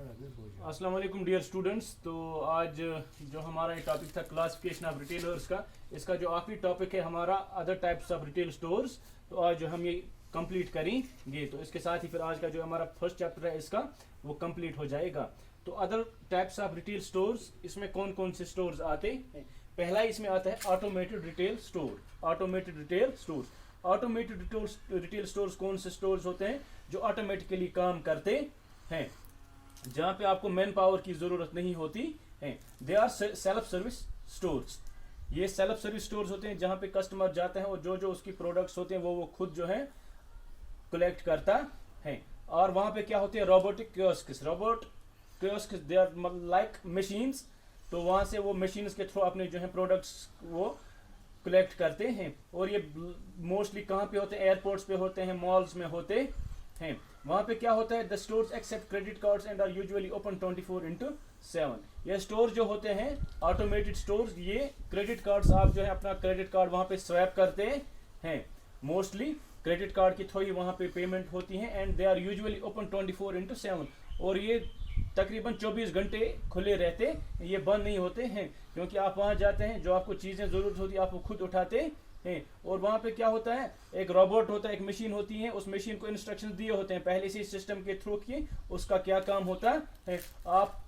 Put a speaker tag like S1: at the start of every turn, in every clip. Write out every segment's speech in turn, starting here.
S1: अस्सलाम वालेकुम dear students. तो आज जो हमारा ये टॉपिक था क्लासिफिकेशन ऑफ रिटेलर्स का, इसका जो आखिरी टॉपिक है हमारा other types of retail stores, तो आज जो हम ये कंप्लीट करेंगे। तो इसके साथ ही फिर आज का जो हमारा फर्स्ट चैप्टर है इसका वो कंप्लीट हो जाएगा। तो other types of retail stores, इसमें कौन कौन से स्टोर्स आते हैं? पहला इसमें आता है automated retail store. Automated retail stores, automated retail stores कौन से स्टोर्स होते हैं? जो ऑटोमेटिकली काम करते हैं, जहां पे आपको मैन पावर की जरूरत नहीं होती है। They are self service stores. ये सेल्फ सर्विस स्टोर्स होते हैं जहां पे कस्टमर जाते हैं और जो जो उसकी प्रोडक्ट्स होते हैं वो खुद जो है कलेक्ट करता है। और वहां पे क्या होते हैं? Robotic kiosks. Robot kiosks they are like machines. तो वहां से वो मशीन्स के थ्रू अपने जो है प्रोडक्ट्स वो कलेक्ट करते हैं। और ये मोस्टली कहाँ पे होते हैं? एयरपोर्ट्स पे होते हैं, मॉल्स में होते हैं। वहां पे क्या होता है? The stores accept credit cards and are usually open 24/7। ये स्टोर जो होते हैं ऑटोमेटेड स्टोर्स, ये क्रेडिट कार्ड्स, आप जो है अपना क्रेडिट कार्ड वहां पे स्वैप करते हैं। मोस्टली क्रेडिट कार्ड की थ्रू वहां पे पेमेंट होती है। And they are usually open 24/7। और ये तकरीबन 24 घंटे खुले रहते, ये बंद नहीं होते हैं। क्योंकि आप वहां जाते हैं, जो आपको चीजें जरूरत होती है आप वो खुद उठाते हैं। और वहां पे क्या होता है? एक रोबोट होता है, एक मशीन होती है, उस मशीन को इंस्ट्रक्शन दिए होते हैं पहले से सिस्टम के थ्रू की उसका क्या काम होता है। आप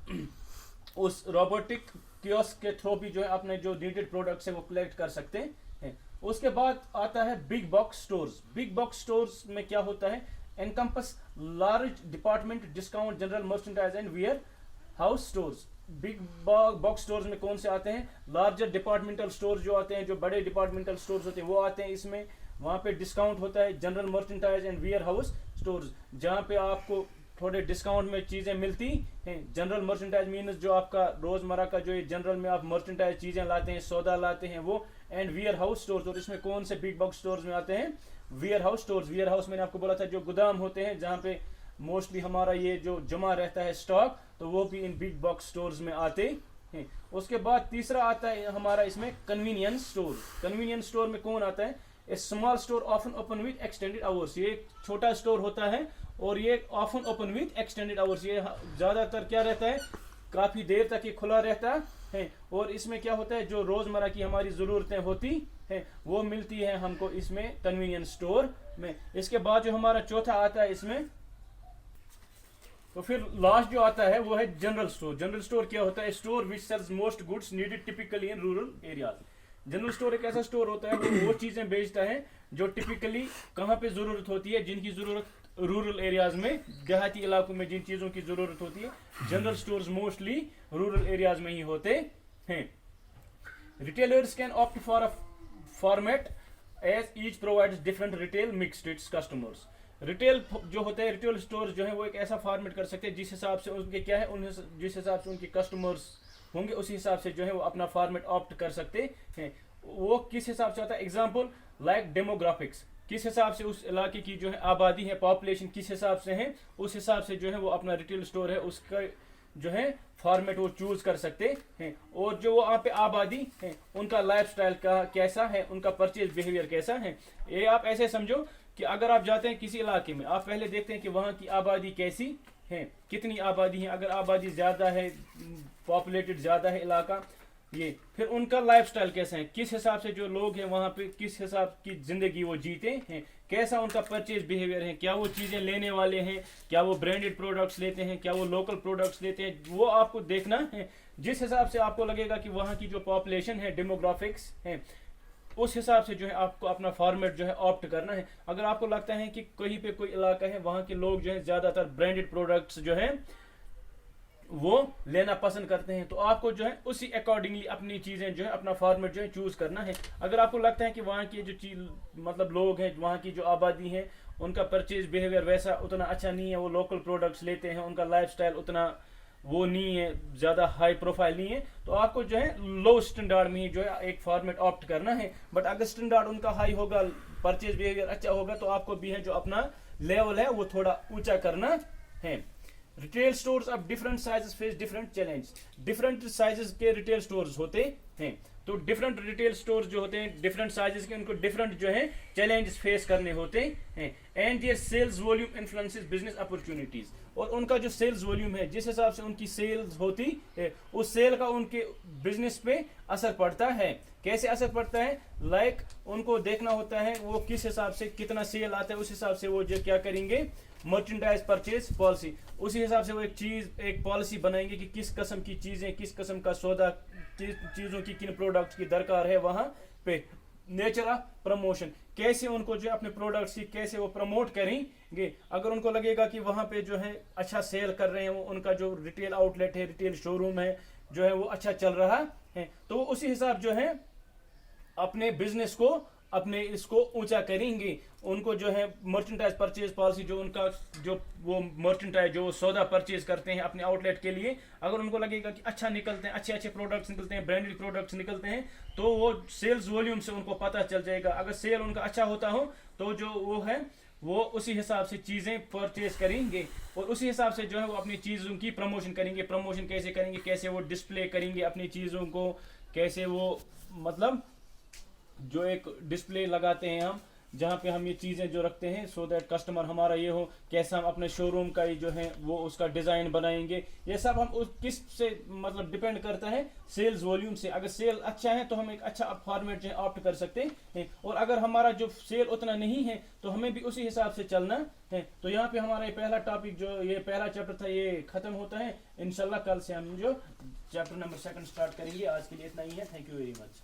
S1: उस रोबोटिक कियोस्क के थ्रू भी जो है अपने जो नीडेड प्रोडक्ट्स है वो कलेक्ट कर सकते हैं। उसके बाद आता है big box stores. Big box stores में क्या होता है? Encompass large department discount general merchandise and warehouse stores. Big box stores में कौन से आते हैं? लार्जर डिपार्टमेंटल स्टोर्स जो आते हैं, जो बड़े डिपार्टमेंटल स्टोर्स होते हैं वो आते हैं इसमें। वहां पे डिस्काउंट होता है। General merchandise and warehouse stores, जहां पे आपको थोड़े डिस्काउंट में चीजें मिलती हैं। जनरल मर्चेंडाइज मीन्स जो आपका रोजमर्रा का जो जनरल में आप मर्चेंडाइज चीजें लाते हैं, सौदा लाते हैं वो। एंड वेयर हाउस स्टोर्स, और इसमें कौन से बिग बॉक्स स्टोर्स में आते हैं? Warehouse stores. Warehouse मैंने आपको बोला था जो गोदाम होते हैं जहां पे मोस्टली हमारा ये जो जमा रहता है स्टॉक, तो वो भी इन बिग बॉक्स स्टोर्स में आते हैं। उसके बाद तीसरा आता है हमारा इसमें कन्वीनियंस स्टोर। कन्वीनियंस स्टोर में कौन आता है? A small store often open with extended hours. ये एक छोटा स्टोर होता है और ये often open with extended hours. ये ज्यादातर क्या रहता है? काफी देर तक ये खुला रहता है। और इसमें क्या होता है? जो रोजमर्रा की हमारी जरूरतें होती है वो मिलती है हमको इसमें कन्वीनियंस स्टोर में। इसके बाद जो हमारा चौथा आता है इसमें, तो फिर लास्ट जो आता है वो है जनरल स्टोर। जनरल स्टोर क्या होता है? Store which sells most goods needed typically in rural areas. General store एक ऐसा स्टोर होता है वो चीजें बेचता है जो टिपिकली कहाँ पे जरूरत होती है, जिनकी जरूरत रूरल एरियाज में, देहाती इलाकों में जिन चीजों की जरूरत होती है, general stores mostly rural areas में ही होते हैं। Retailers can opt for a format as each provides different retail mix to its customers. Retail जो होते हैं, रिटेल स्टोर जो है वो एक ऐसा फॉर्मेट कर सकते हैं जिस हिसाब से उनके क्या है, जिस हिसाब से उनके कस्टमर्स होंगे उसी हिसाब से जो है वो अपना फॉर्मेट ऑप्ट कर सकते हैं। वो किस हिसाब से आता है? एग्जांपल लाइक डेमोग्राफिक्स, किस हिसाब से उस इलाके की जो है आबादी है, पॉपुलेशन किस हिसाब से है, उस हिसाब से जो है वो अपना रिटेल स्टोर है उसका जो है फॉर्मेट वो चूज कर सकते हैं। और जो वहाँ पे आबादी है उनका लाइफस्टाइल का कैसा है, उनका परचेज बिहेवियर कैसा है। ये आप ऐसे समझो कि अगर आप जाते हैं किसी इलाके में, आप पहले देखते हैं कि वहाँ की आबादी कैसी है, कितनी आबादी है। अगर आबादी ज्यादा है, पॉपुलेटेड ज्यादा है इलाका, ये फिर उनका लाइफस्टाइल कैसा है, किस हिसाब से जो लोग हैं वहाँ पे किस हिसाब की जिंदगी वो जीते हैं, कैसा उनका परचेज बिहेवियर है, क्या वो चीजें लेने वाले हैं, क्या वो ब्रांडेड प्रोडक्ट्स लेते हैं, क्या वो लोकल प्रोडक्ट्स लेते हैं, वो आपको देखना है। जिस हिसाब से आपको लगेगा कि वहाँ की जो पॉपुलेशन है, डेमोग्राफिक्स है, उस हिसाब से जो है आपको अपना फॉर्मेट जो है ऑप्ट करना है। अगर आपको लगता है कि कहीं पे कोई इलाका है वहाँ के लोग जो है ज्यादातर ब्रांडेड प्रोडक्ट्स जो है वो लेना पसंद करते हैं, तो आपको जो है उसी अकॉर्डिंगली अपनी चीजें जो है अपना फॉर्मेट जो है चूज करना है। अगर आपको लगता है कि वहाँ की जो चीज मतलब लोग हैं, वहाँ की जो आबादी है, उनका परचेज बिहेवियर वैसा उतना अच्छा नहीं है, वो लोकल प्रोडक्ट्स लेते हैं, उनका लाइफस्टाइल उतना वो नहीं है, ज्यादा हाई प्रोफाइल नहीं है, तो आपको जो है लो स्टैंडर्ड में ही जो है एक फॉर्मेट ऑप्ट करना है। बट अगर स्टैंडर्ड उनका हाई होगा, परचेज बिहेवियर अच्छा होगा, तो आपको भी है जो अपना लेवल है वो थोड़ा ऊंचा करना है। Retail stores of different sizes face different challenge. Different sizes के रिटेल स्टोर्स होते हैं, तो डिफरेंट रिटेल स्टोर्स जो होते हैं डिफरेंट साइजेस के, उनको डिफरेंट जो है चैलेंजेस फेस करने होते हैं। And their sales volume influences business opportunities, और उनका जो सेल्स वॉल्यूम है, जिस हिसाब से उनकी सेल्स होती है, उस सेल का उनके बिजनेस पे असर पड़ता है। कैसे असर पड़ता है? लाइक उनको देखना होता है वो किस हिसाब से कितना सेल आता है, उस हिसाब से वो जो क्या करेंगे, मर्चेंडाइज परचेज पॉलिसी, उसी हिसाब से वो एक पॉलिसी बनाएंगे कि किस किस्म की चीजें, किस किस्म का सौदा, चीजों की किन प्रोडक्ट्स की दरकार है वहां पे। नेचर ऑफ प्रमोशन, कैसे उनको जो अपने प्रोडक्ट्स की कैसे वो प्रमोट करेंगे। अगर उनको लगेगा कि वहां पे जो है अच्छा सेल कर रहे हैं, वो उनका जो रिटेल आउटलेट है, रिटेल शोरूम है जो है वो अच्छा चल रहा है, तो वो उसी हिसाब जो है अपने बिजनेस को, अपने इसको ऊंचा करेंगे। उनको जो है मर्चेंडाइज परचेज पॉलिसी, जो उनका जो वो मर्चेंडाइज जो सौदा परचेज करते हैं अपने आउटलेट के लिए, अगर उनको लगेगा कि अच्छा निकलते हैं, अच्छे अच्छे प्रोडक्ट्स निकलते हैं, ब्रांडेड प्रोडक्ट्स निकलते हैं, तो वो सेल्स वॉल्यूम से उनको पता चल जाएगा। अगर सेल उनका अच्छा होता हो तो जो वो है वो उसी हिसाब से चीज़ें परचेज करेंगे, और उसी हिसाब से जो है वो अपनी चीज़ों की प्रमोशन करेंगे। प्रमोशन कैसे करेंगे? कैसे वो डिस्प्ले करेंगे अपनी चीज़ों को, कैसे वो मतलब जो एक डिस्प्ले लगाते हैं हम, जहाँ पे हम ये चीज़ें जो रखते हैं, सो दैट कस्टमर हमारा ये हो, कैसा हम अपने शोरूम का ही जो है वो उसका डिज़ाइन बनाएंगे। ये सब हम उस किस से मतलब डिपेंड करता है, सेल्स वॉल्यूम से। अगर सेल अच्छा है तो हम एक अच्छा फॉर्मेट जो है ऑप्ट कर सकते हैं, और अगर हमारा जो सेल उतना नहीं है तो हमें भी उसी हिसाब से चलना है। तो यहाँ पे हमारा ये पहला टॉपिक जो ये पहला चैप्टर था ये खत्म होता है। इंशाल्लाह कल से हम जो चैप्टर नंबर 2 स्टार्ट करेंगे। आज के लिए इतना ही है। Thank you very much.